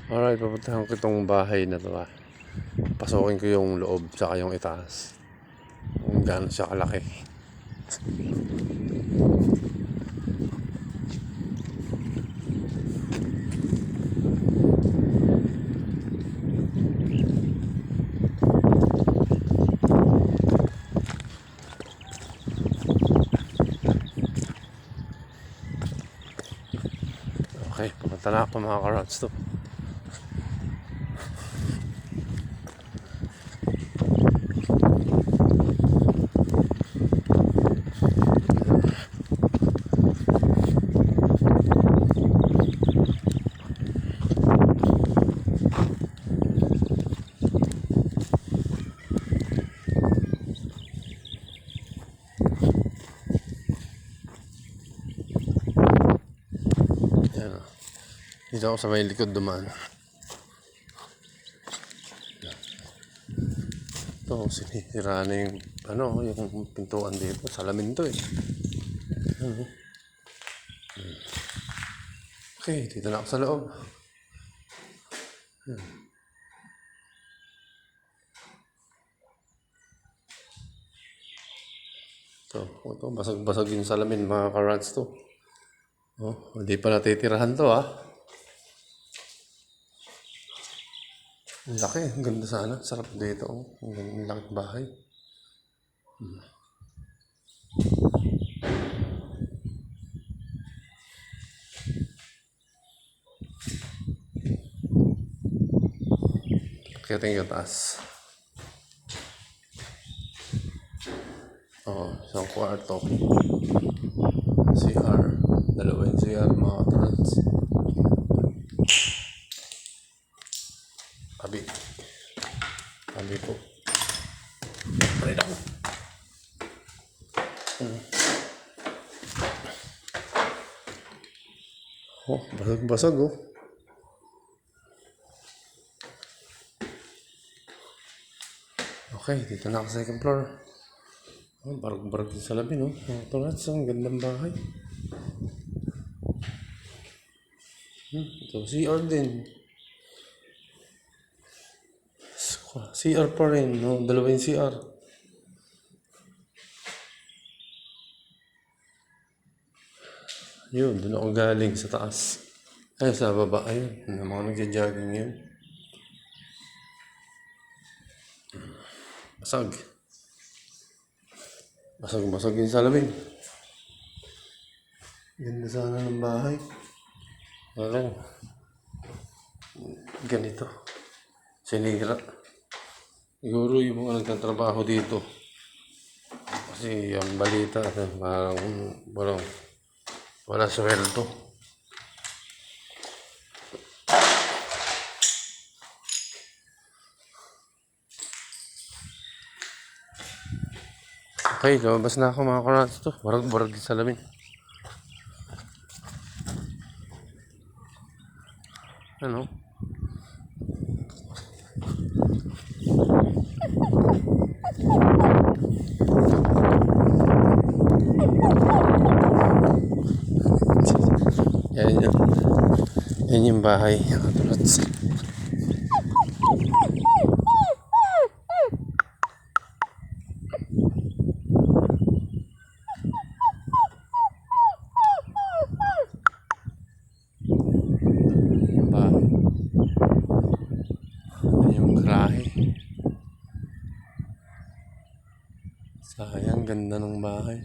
Alright, papuntahan ko itong bahay na to ah. Pasokin ko yung loob tsaka yung itaas. Kung gaano siya kalaki. Okay, pupunta na ako mga karots to. Yan, dito ako sa may likod dumaan. Ito, sinira na yung yung pintuan dito. Salamin to eh. Okay, dito na ako sa loob. Ito, basag-basag yung salamin mga karots to. Oh, hindi pa natitirahan to ah. Ang laki, ang ganda sana. Sarap dito. Oh. Ang laki bahay. Kaya tingin yung taas. Oh, isang kwarto. CR. Dalawa yung CR mga karots. Tabi po. Pwede lang. Oh, basag-basag oh. Okay, dito na ako sa second floor. Oh, barag-barag yung salamin oh. Mga karots, ang gandang bahay. Ito, CR din. CR pa rin, no? Dalawa yung CR. Yun, doon ako galing sa taas. Ay, sa baba, ayun. Yung mga nagja-jogging yun. Basag. Basag-basag yung salamin. Ganda sana ng bahay. Wala. Ganito. Sinira. Siguro yung mga nagtatrabaho dito. Kasi yung balita, parang wala sweldo. Okay, lumabas na ako mga karots to. Barag-barag yung salamin. Ano? Yan yung bahay mga karots. Yung garahe. Sayang, ganda ng bahay.